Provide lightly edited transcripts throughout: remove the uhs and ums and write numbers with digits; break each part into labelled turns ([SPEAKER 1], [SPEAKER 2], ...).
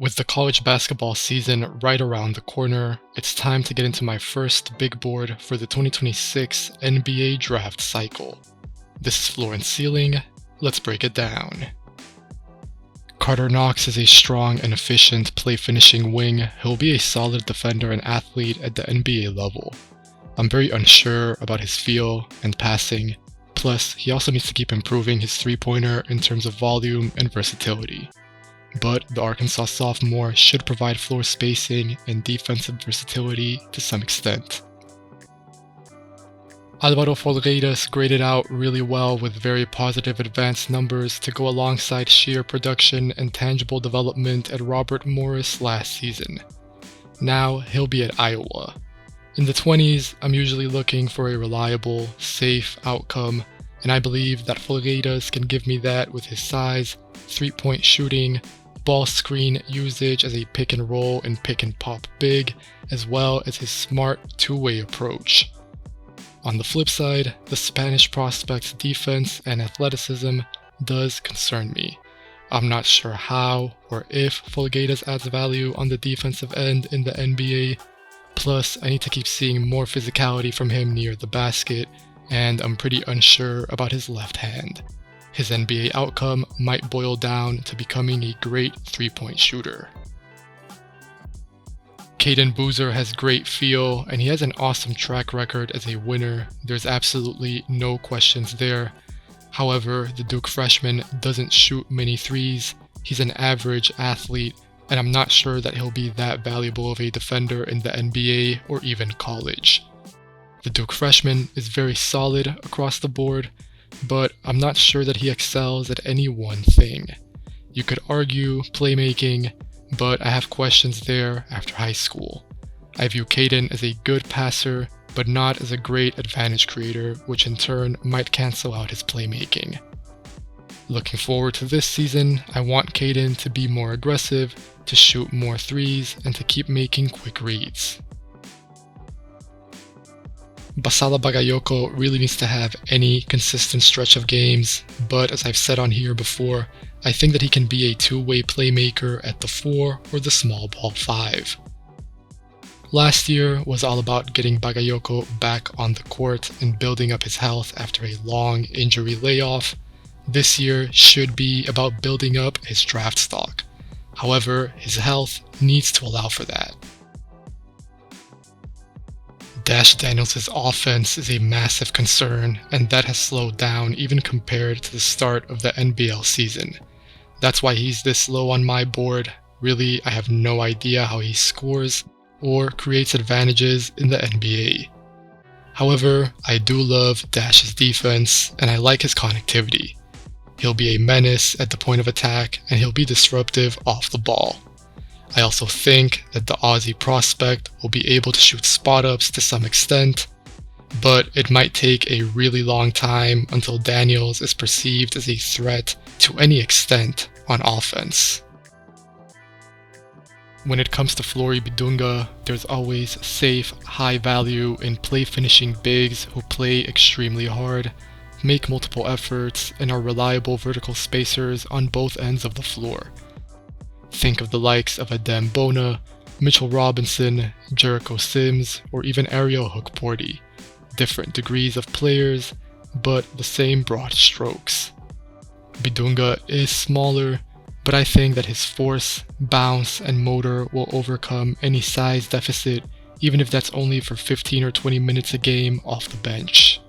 [SPEAKER 1] With the college basketball season right around the corner, it's time to get into my first big board for the 2026 NBA draft cycle. This is Floor and Ceiling. Let's break it down. Carter Knox is a strong and efficient play-finishing wing. He'll be a solid defender and athlete at the NBA level. I'm very unsure about his feel and passing. Plus, he also needs to keep improving his three-pointer in terms of volume and versatility. But the Arkansas sophomore should provide floor spacing and defensive versatility to some extent. Álvaro Folgueiras graded out really well with very positive advanced numbers to go alongside sheer production and tangible development at Robert Morris last season. Now he'll be at Iowa. In the 20s, I'm usually looking for a reliable, safe outcome, and I believe that Folgueiras can give me that with his size, three-point shooting, ball screen usage as a pick and roll and pick and pop big, as well as his smart two-way approach. On the flip side, the Spanish prospect's defense and athleticism does concern me. I'm not sure how or if Folgueiras adds value on the defensive end in the NBA. Plus, I need to keep seeing more physicality from him near the basket, and I'm pretty unsure about his left hand. His NBA outcome might boil down to becoming a great three-point shooter. Caden Boozer has great feel, and he has an awesome track record as a winner. There's absolutely no questions there. However, the Duke freshman doesn't shoot many threes. He's an average athlete, and I'm not sure that he'll be that valuable of a defender in the NBA or even college. The Duke freshman is very solid across the board, but I'm not sure that he excels at any one thing. You could argue playmaking, but I have questions there after high school. I view Caden as a good passer, but not as a great advantage creator, which in turn might cancel out his playmaking. Looking forward to this season, I want Caden to be more aggressive, to shoot more threes, and to keep making quick reads. Basala Bagayoko really needs to have any consistent stretch of games, but as I've said on here before, I think that he can be a two-way playmaker at the 4 or the small ball 5. Last year was all about getting Bagayoko back on the court and building up his health after a long injury layoff. This year should be about building up his draft stock. However, his health needs to allow for that. Dash Daniels' offense is a massive concern, and that has slowed down even compared to the start of the NBL season. That's why he's this low on my board. Really, I have no idea how he scores or creates advantages in the NBA. However, I do love Dash's defense, and I like his connectivity. He'll be a menace at the point of attack, and he'll be disruptive off the ball. I also think that the Aussie prospect will be able to shoot spot-ups to some extent, but it might take a really long time until Daniels is perceived as a threat to any extent on offense. When it comes to Flory Bidunga, there's always safe, high value in play-finishing bigs who play extremely hard, make multiple efforts, and are reliable vertical spacers on both ends of the floor. Think of the likes of Adem Bona, Mitchell Robinson, Jericho Sims, or even Ariel Hookporty. Different degrees of players, but the same broad strokes. Bidunga is smaller, but I think that his force, bounce, and motor will overcome any size deficit, even if that's only for 15 or 20 minutes a game off the bench.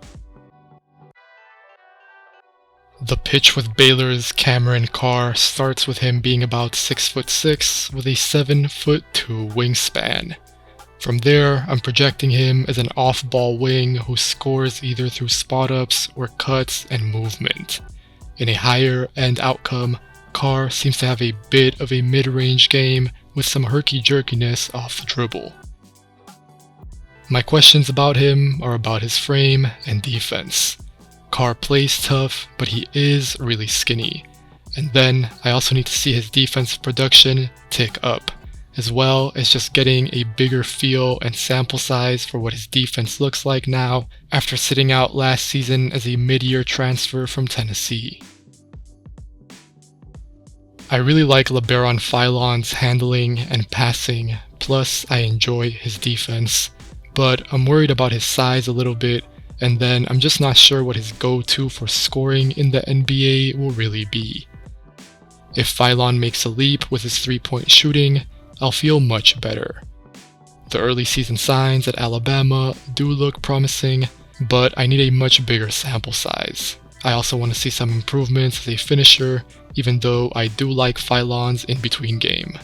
[SPEAKER 1] The pitch with Baylor's Cameron Carr starts with him being about 6'6" with a 7'2" wingspan. From there, I'm projecting him as an off-ball wing who scores either through spot-ups or cuts and movement. In a higher-end outcome, Carr seems to have a bit of a mid-range game with some herky-jerkiness off the dribble. My questions about him are about his frame and defense. Carr plays tough, but he is really skinny. And then I also need to see his defensive production tick up, as well as just getting a bigger feel and sample size for what his defense looks like now after sitting out last season as a mid-year transfer from Tennessee. I really like LeBaron Philon's handling and passing, plus I enjoy his defense, but I'm worried about his size a little bit, and then I'm just not sure what his go-to for scoring in the NBA will really be. If Philon makes a leap with his three-point shooting, I'll feel much better. The early season signs at Alabama do look promising, but I need a much bigger sample size. I also want to see some improvements as a finisher, even though I do like Philon's in-between game.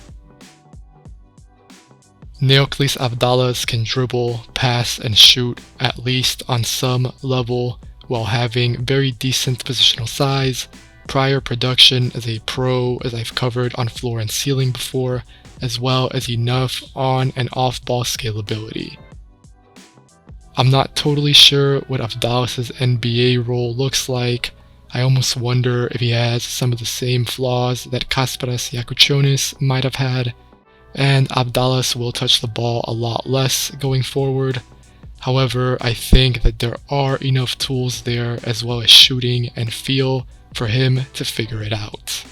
[SPEAKER 1] Neoklis Avdalas can dribble, pass, and shoot at least on some level, while having very decent positional size, prior production as a pro as I've covered on floor and ceiling before, as well as enough on and off ball scalability. I'm not totally sure what Avdalas' NBA role looks like. I almost wonder if he has some of the same flaws that Kasparas Yakuchonis might have had, and Avdalas will touch the ball a lot less going forward. However, I think that there are enough tools there as well as shooting and feel for him to figure it out.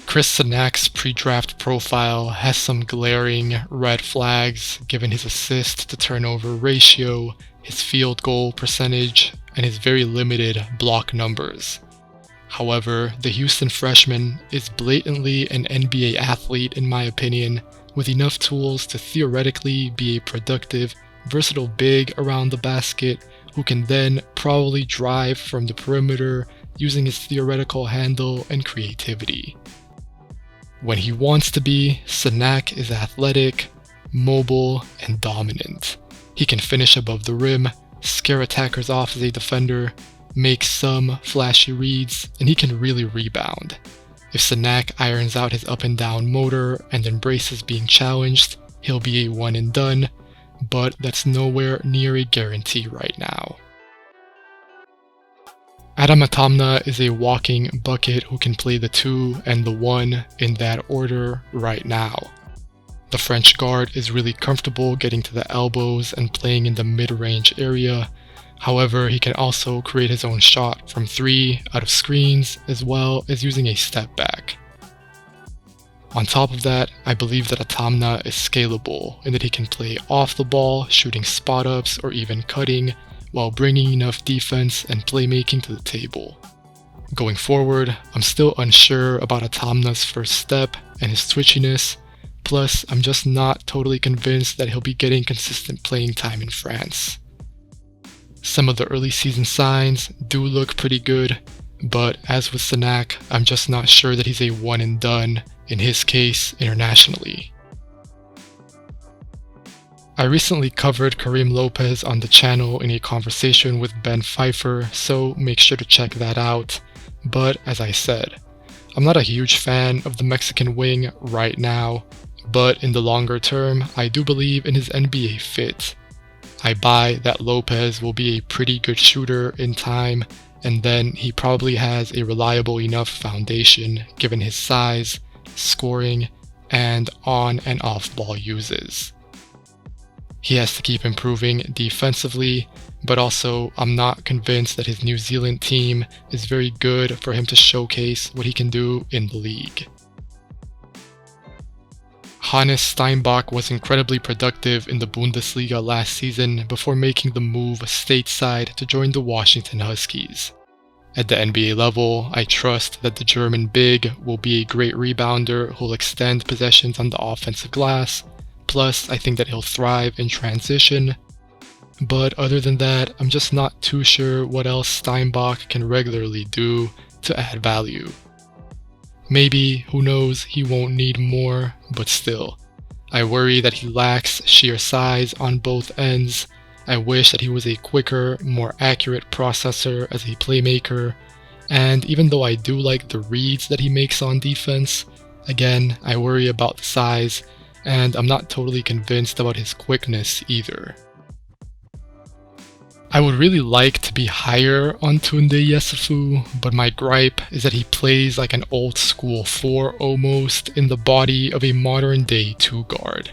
[SPEAKER 1] Chris Sanak's pre-draft profile has some glaring red flags given his assist to turnover ratio, his field goal percentage, and his very limited block numbers. However, the Houston freshman is blatantly an NBA athlete in my opinion, with enough tools to theoretically be a productive, versatile big around the basket who can then probably drive from the perimeter using his theoretical handle and creativity. When he wants to be, Sanak is athletic, mobile, and dominant. He can finish above the rim, scare attackers off as a defender, make some flashy reads, and he can really rebound. If Sanak irons out his up and down motor and embraces being challenged, he'll be a one and done, but that's nowhere near a guarantee right now. Adam Atamna is a walking bucket who can play the 2 and the 1 in that order right now. The French guard is really comfortable getting to the elbows and playing in the mid-range area. However, he can also create his own shot from 3 out of screens as well as using a step back. On top of that, I believe that Atamna is scalable in that he can play off the ball, shooting spot-ups or even cutting, while bringing enough defense and playmaking to the table. Going forward, I'm still unsure about Atamna's first step and his twitchiness, plus I'm just not totally convinced that he'll be getting consistent playing time in France. Some of the early season signs do look pretty good, but as with Sanak, I'm just not sure that he's a one and done, in his case, internationally. I recently covered Kareem Lopez on the channel in a conversation with Ben Pfeiffer, so make sure to check that out. But as I said, I'm not a huge fan of the Mexican wing right now, but in the longer term, I do believe in his NBA fit. I buy that Lopez will be a pretty good shooter in time, and then he probably has a reliable enough foundation given his size, scoring, and on and off ball uses. He has to keep improving defensively, but also I'm not convinced that his New Zealand team is very good for him to showcase what he can do in the league. Hannes Steinbach was incredibly productive in the Bundesliga last season before making the move stateside to join the Washington Huskies. At the NBA level, I trust that the German big will be a great rebounder who'll extend possessions on the offensive glass. Plus, I think that he'll thrive in transition. But other than that, I'm just not too sure what else Steinbach can regularly do to add value. Maybe, who knows, he won't need more, but still. I worry that he lacks sheer size on both ends. I wish that he was a quicker, more accurate processor as a playmaker. And even though I do like the reads that he makes on defense, again, I worry about the size, and I'm not totally convinced about his quickness either. I would really like to be higher on Tunde Yesufu, but my gripe is that he plays like an old school 4 almost in the body of a modern day 2 guard.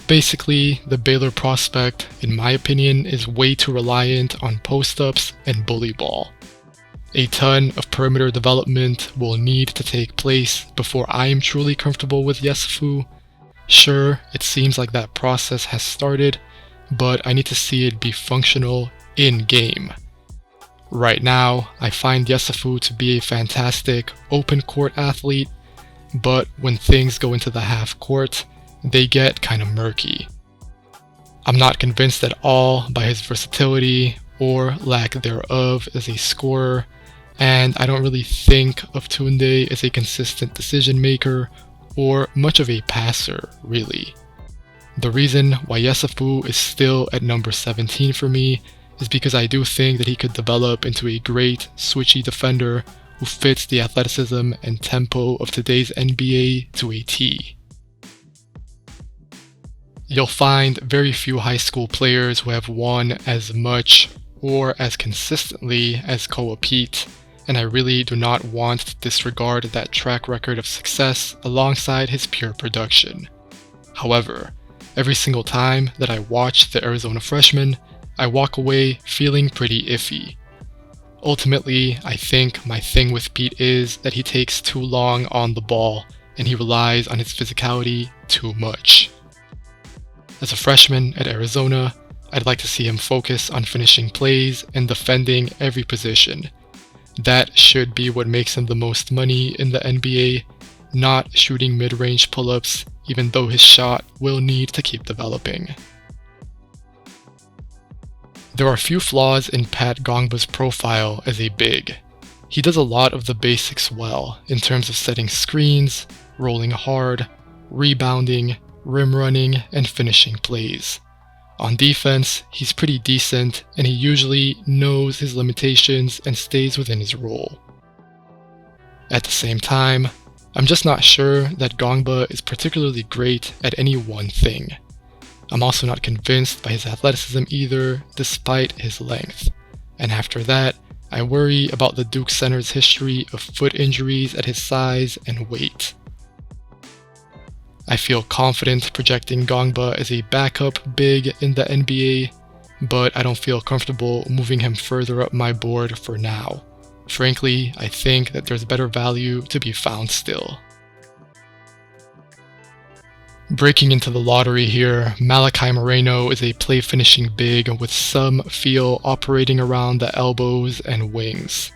[SPEAKER 1] Basically, the Baylor prospect, in my opinion, is way too reliant on post-ups and bully ball. A ton of perimeter development will need to take place before I am truly comfortable with Yesufu. Sure, it seems like that process has started, but I need to see it be functional in-game. Right now, I find Yesufu to be a fantastic open court athlete, but when things go into the half court, they get kinda murky. I'm not convinced at all by his versatility or lack thereof as a scorer, and I don't really think of Tunde as a consistent decision maker or much of a passer, really. The reason why Yesufu is still at number 17 for me is because I do think that he could develop into a great switchy defender who fits the athleticism and tempo of today's NBA to a T. You'll find very few high school players who have won as much or as consistently as Koa Pete, and I really do not want to disregard that track record of success alongside his pure production. However, every single time that I watch the Arizona freshman, I walk away feeling pretty iffy. Ultimately, I think my thing with Pete is that he takes too long on the ball and he relies on his physicality too much. As a freshman at Arizona, I'd like to see him focus on finishing plays and defending every position. That should be what makes him the most money in the NBA, not shooting mid-range pull-ups, even though his shot will need to keep developing. There are few flaws in Pat Gongba's profile as a big. He does a lot of the basics well in terms of setting screens, rolling hard, rebounding, rim running, and finishing plays. On defense, he's pretty decent, and he usually knows his limitations and stays within his role. At the same time, I'm just not sure that Gongba is particularly great at any one thing. I'm also not convinced by his athleticism either, despite his length. And after that, I worry about the Duke center's history of foot injuries at his size and weight. I feel confident projecting Gongba as a backup big in the NBA, but I don't feel comfortable moving him further up my board for now. Frankly, I think that there's better value to be found still. Breaking into the lottery here, Malachi Moreno is a play-finishing big with some feel operating around the elbows and wings.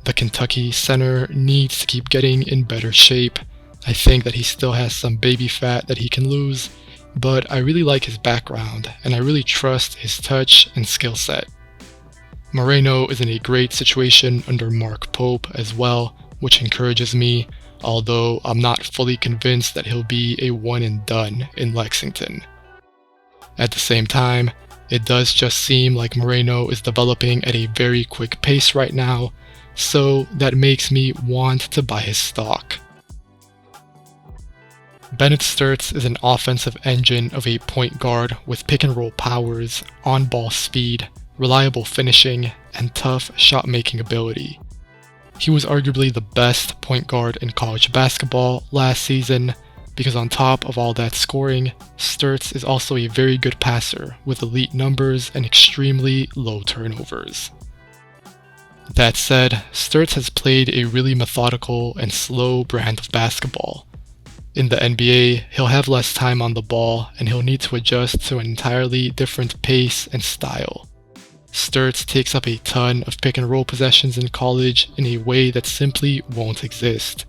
[SPEAKER 1] The Kentucky center needs to keep getting in better shape. I think that he still has some baby fat that he can lose, but I really like his background, and I really trust his touch and skill set. Moreno is in a great situation under Mark Pope as well, which encourages me, although I'm not fully convinced that he'll be a one and done in Lexington. At the same time, it does just seem like Moreno is developing at a very quick pace right now, so that makes me want to buy his stock. Bennett Sturtz is an offensive engine of a point guard with pick-and-roll powers, on-ball speed, reliable finishing, and tough shot-making ability. He was arguably the best point guard in college basketball last season, because on top of all that scoring, Sturtz is also a very good passer with elite numbers and extremely low turnovers. That said, Sturtz has played a really methodical and slow brand of basketball. In the NBA, he'll have less time on the ball and he'll need to adjust to an entirely different pace and style. Sturtz takes up a ton of pick and roll possessions in college in a way that simply won't exist.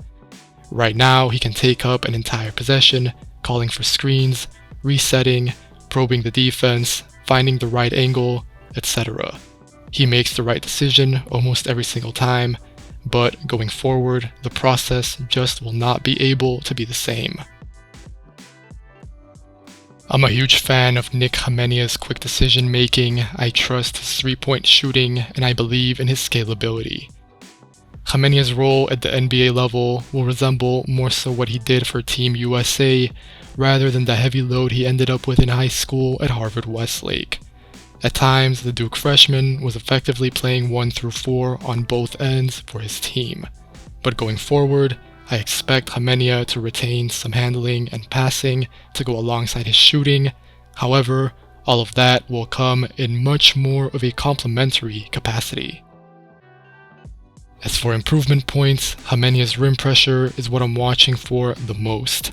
[SPEAKER 1] Right now, he can take up an entire possession, calling for screens, resetting, probing the defense, finding the right angle, etc. He makes the right decision almost every single time, but going forward, the process just will not be able to be the same. I'm a huge fan of Nick Hamenia's quick decision making. I trust his three-point shooting, and I believe in his scalability. Hamenia's role at the NBA level will resemble more so what he did for Team USA, rather than the heavy load he ended up with in high school at Harvard Westlake. At times, the Duke freshman was effectively playing 1 through 4 on both ends for his team. But going forward, I expect Hamenia to retain some handling and passing to go alongside his shooting. However, all of that will come in much more of a complementary capacity. As for improvement points, Hamenia's rim pressure is what I'm watching for the most.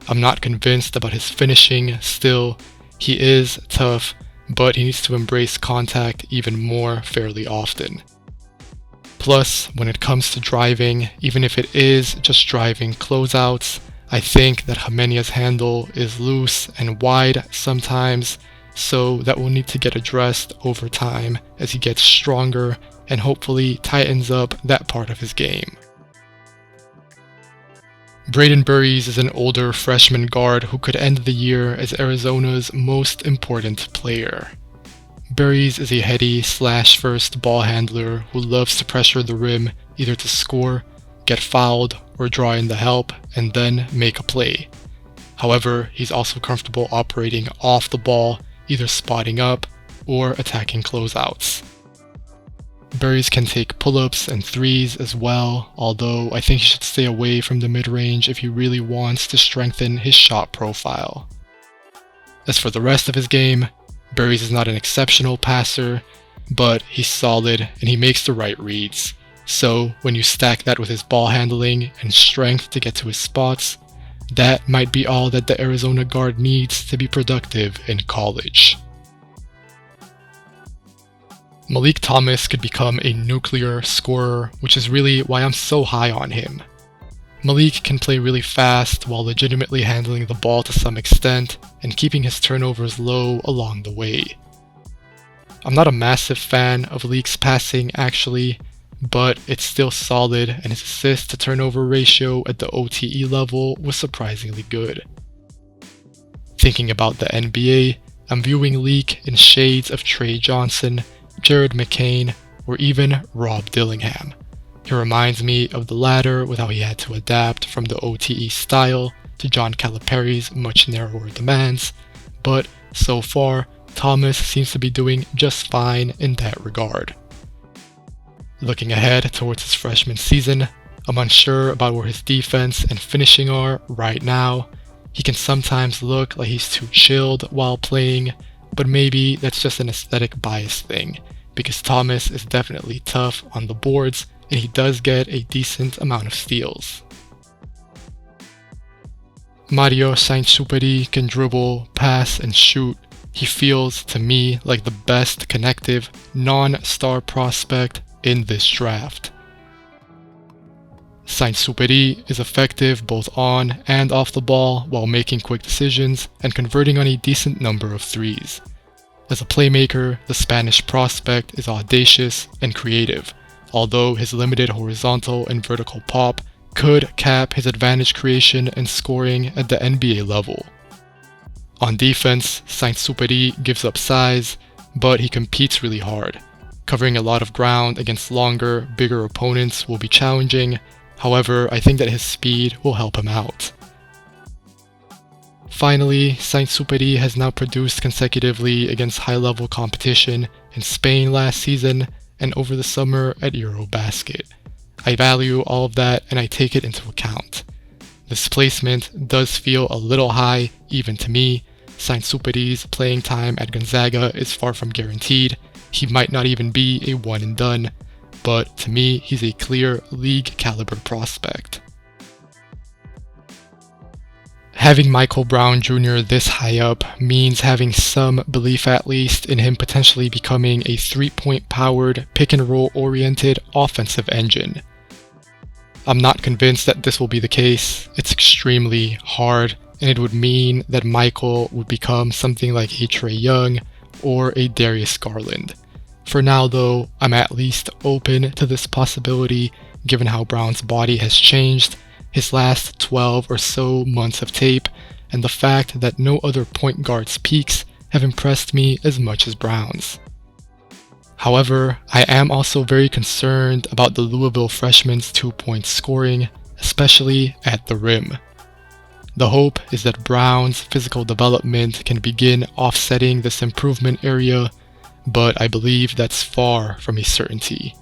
[SPEAKER 1] I'm not convinced about his finishing still. He is tough, but he needs to embrace contact even more fairly often. Plus, when it comes to driving, even if it is just driving closeouts, I think that Hamenia's handle is loose and wide sometimes, so that will need to get addressed over time as he gets stronger and hopefully tightens up that part of his game. Braden Burries is an older freshman guard who could end the year as Arizona's most important player. Burries is a heady/first ball handler who loves to pressure the rim either to score, get fouled, or draw in the help and then make a play. However, he's also comfortable operating off the ball, either spotting up or attacking closeouts. Burries can take pull-ups and threes as well, although I think he should stay away from the mid-range if he really wants to strengthen his shot profile. As for the rest of his game, Burries is not an exceptional passer, but he's solid and he makes the right reads. So when you stack that with his ball handling and strength to get to his spots, that might be all that the Arizona guard needs to be productive in college. Malik Thomas could become a nuclear scorer, which is really why I'm so high on him. Malik can play really fast while legitimately handling the ball to some extent and keeping his turnovers low along the way. I'm not a massive fan of Malik's passing actually, but it's still solid and his assist to turnover ratio at the OTE level was surprisingly good. Thinking about the NBA, I'm viewing Leak in shades of Trey Johnson, Jared McCain, or even Rob Dillingham. He reminds me of the latter with how he had to adapt from the OTE style to John Calipari's much narrower demands, but so far, Thomas seems to be doing just fine in that regard. Looking ahead towards his freshman season, I'm unsure about where his defense and finishing are right now. He can sometimes look like he's too chilled while playing, but maybe that's just an aesthetic bias thing, because Thomas is definitely tough on the boards and he does get a decent amount of steals. Mario Saint-Exupéry can dribble, pass, and shoot. He feels, to me, like the best connective, non-star prospect in this draft. Saint-Exupéry is effective both on and off the ball while making quick decisions and converting on a decent number of threes. As a playmaker, the Spanish prospect is audacious and creative, although his limited horizontal and vertical pop could cap his advantage creation and scoring at the NBA level. On defense, Saint-Exupéry gives up size, but he competes really hard. Covering a lot of ground against longer, bigger opponents will be challenging. However, I think that his speed will help him out. Finally, Saint-Exupéry has now produced consecutively against high-level competition in Spain last season and over the summer at Eurobasket. I value all of that and I take it into account. This placement does feel a little high, even to me. Saint-Exupéry's playing time at Gonzaga is far from guaranteed. He might not even be a one and done, but to me, he's a clear league caliber prospect. Having Michael Brown Jr. this high up means having some belief at least in him potentially becoming a 3-point powered, pick and roll oriented offensive engine. I'm not convinced that this will be the case. It's extremely hard, and it would mean that Michael would become something like a Trae Young or a Darius Garland. For now though, I'm at least open to this possibility given how Brown's body has changed, his last 12 or so months of tape, and the fact that no other point guard's peaks have impressed me as much as Brown's. However, I am also very concerned about the Louisville freshman's 2-point scoring, especially at the rim. The hope is that Brown's physical development can begin offsetting this improvement area, but I believe that's far from a certainty.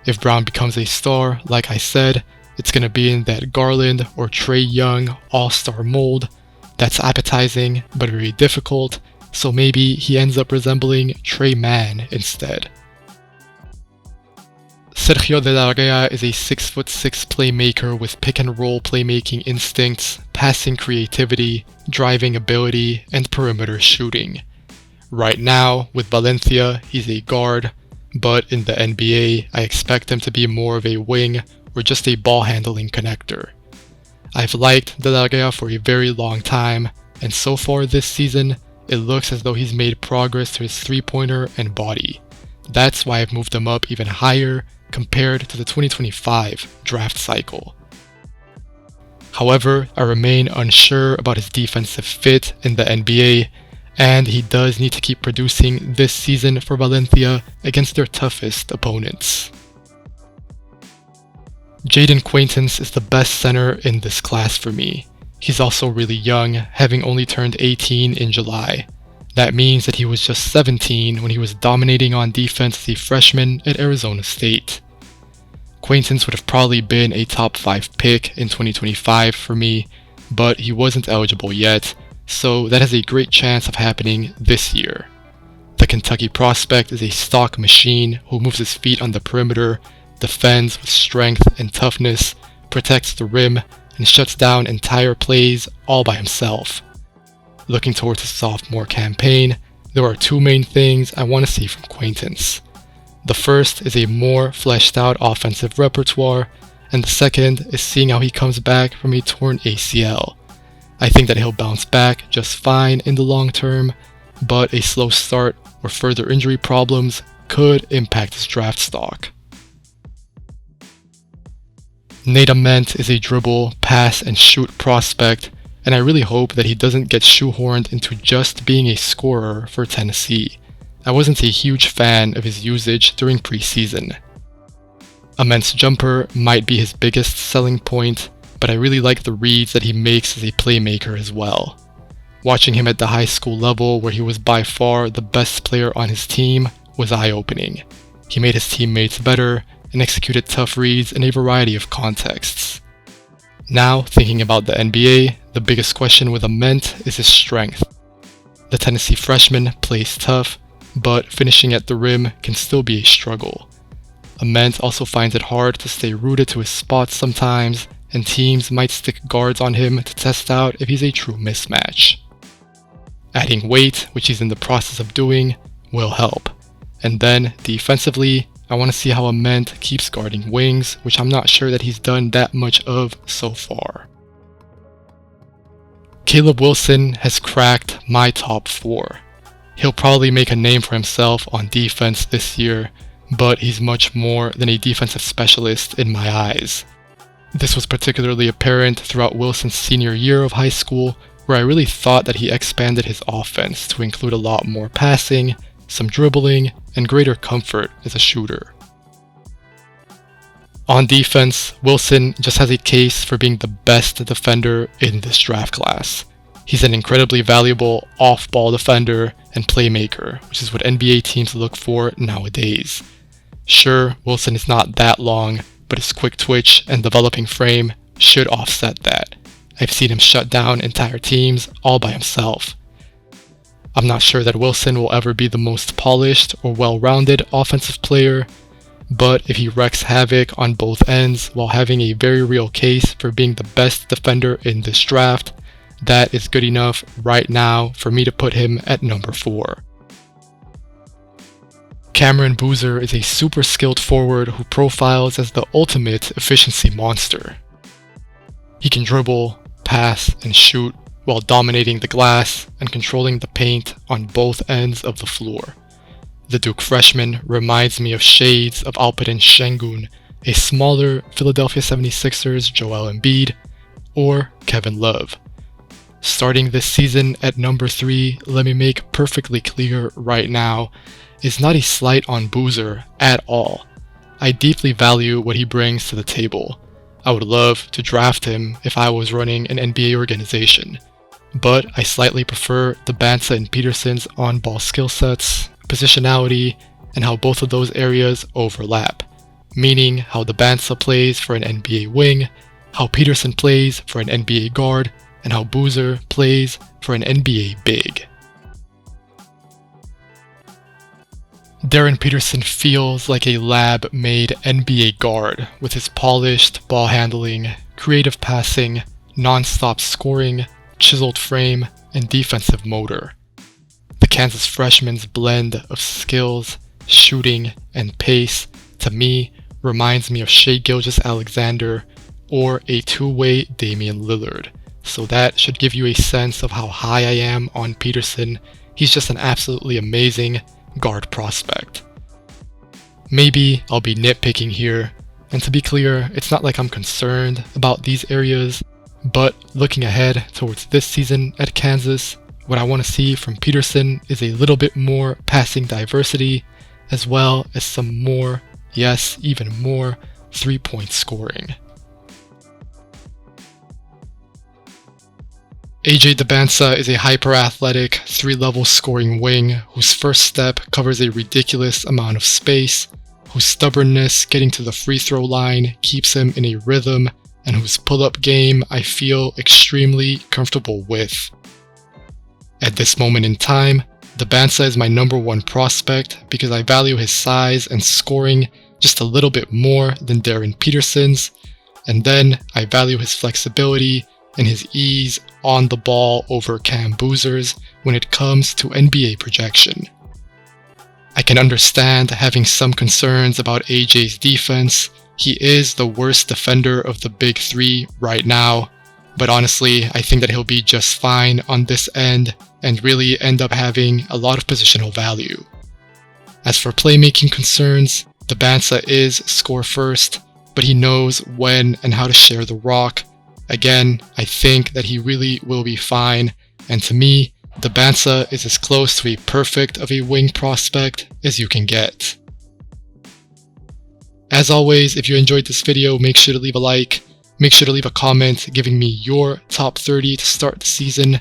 [SPEAKER 1] If Brown becomes a star, like I said, it's going to be in that Garland or Trae Young all-star mold. That's appetizing, but very difficult, so maybe he ends up resembling Trey Mann instead. Sergio de la Rea is a 6'6" playmaker with pick-and-roll playmaking instincts, passing creativity, driving ability, and perimeter shooting. Right now, with Valencia, he's a guard, but in the NBA, I expect him to be more of a wing or just a ball-handling connector. I've liked De La Rea for a very long time, and so far this season, it looks as though he's made progress to his three-pointer and body. That's why I've moved him up even higher compared to the 2025 draft cycle. However, I remain unsure about his defensive fit in the NBA, and he does need to keep producing this season for Valencia against their toughest opponents. Jaden Quaintance is the best center in this class for me. He's also really young, having only turned 18 in July. That means that he was just 17 when he was dominating on defense as a freshman at Arizona State. Quaintance would have probably been a top 5 pick in 2025 for me, but he wasn't eligible yet, so that has a great chance of happening this year. The Kentucky prospect is a stock machine who moves his feet on the perimeter, defends with strength and toughness, protects the rim, and shuts down entire plays all by himself. Looking towards his sophomore campaign, there are two main things I want to see from Quaintance. The first is a more fleshed out offensive repertoire, and the second is seeing how he comes back from a torn ACL. I think that he'll bounce back just fine in the long term, but a slow start or further injury problems could impact his draft stock. Nate Ament is a dribble, pass, and shoot prospect, and I really hope that he doesn't get shoehorned into just being a scorer for Tennessee. I wasn't a huge fan of his usage during preseason. Ament's jumper might be his biggest selling point, but I really like the reads that he makes as a playmaker as well. Watching him at the high school level, where he was by far the best player on his team, was eye-opening. He made his teammates better and executed tough reads in a variety of contexts. Now, thinking about the NBA, the biggest question with Ament is his strength. The Tennessee freshman plays tough, but finishing at the rim can still be a struggle. Ament also finds it hard to stay rooted to his spots sometimes, and teams might stick guards on him to test out if he's a true mismatch. Adding weight, which he's in the process of doing, will help. And then, defensively, I want to see how Ament keeps guarding wings, which I'm not sure that he's done that much of so far. Caleb Wilson has cracked my top 4. He'll probably make a name for himself on defense this year, but he's much more than a defensive specialist in my eyes. This was particularly apparent throughout Wilson's senior year of high school, where I really thought that he expanded his offense to include a lot more passing, some dribbling, and greater comfort as a shooter. On defense, Wilson just has a case for being the best defender in this draft class. He's an incredibly valuable off-ball defender and playmaker, which is what NBA teams look for nowadays. Sure, Wilson is not that long, but his quick twitch and developing frame should offset that. I've seen him shut down entire teams all by himself. I'm not sure that Wilson will ever be the most polished or well-rounded offensive player, but if he wreaks havoc on both ends while having a very real case for being the best defender in this draft, that is good enough right now for me to put him at number 4. Cameron Boozer is a super skilled forward who profiles as the ultimate efficiency monster. He can dribble, pass, and shoot while dominating the glass and controlling the paint on both ends of the floor. The Duke freshman reminds me of shades of Alperen Şengün, a smaller Philadelphia 76ers Joel Embiid, or Kevin Love. Starting this season at number 3, let me make perfectly clear right now, is not a slight on Boozer at all. I deeply value what he brings to the table. I would love to draft him if I was running an NBA organization, but I slightly prefer the Bansa and Peterson's on-ball skill sets, positionality, and how both of those areas overlap, meaning how the Bansa plays for an NBA wing, how Peterson plays for an NBA guard, and how Boozer plays for an NBA big. Darren Peterson feels like a lab-made NBA guard with his polished ball handling, creative passing, non-stop scoring, chiseled frame, and defensive motor. The Kansas freshman's blend of skills, shooting, and pace, to me, reminds me of Shai Gilgeous-Alexander or a two-way Damian Lillard. So that should give you a sense of how high I am on Peterson. He's just an absolutely amazing guard prospect. Maybe I'll be nitpicking here, and to be clear, it's not like I'm concerned about these areas, but looking ahead towards this season at Kansas, what I want to see from Peterson is a little bit more passing diversity, as well as some more, yes, even more, three-point scoring. AJ Dybantsa is a hyper-athletic, three-level scoring wing whose first step covers a ridiculous amount of space, whose stubbornness getting to the free throw line keeps him in a rhythm, and whose pull-up game I feel extremely comfortable with. At this moment in time, Dybantsa is my number one prospect because I value his size and scoring just a little bit more than Darren Peterson's, and then I value his flexibility and his ease on the ball over Cam Boozer's when it comes to NBA projection. I can understand having some concerns about AJ's defense. He is the worst defender of the big three right now, but honestly, I think that he'll be just fine on this end and really end up having a lot of positional value. As for playmaking concerns, Dybantsa is score first, but he knows when and how to share the rock. Again, I think that he really will be fine, and to me, Dybantsa is as close to a perfect of a wing prospect as you can get. As always, if you enjoyed this video, make sure to leave a like, make sure to leave a comment giving me your top 30 to start the season,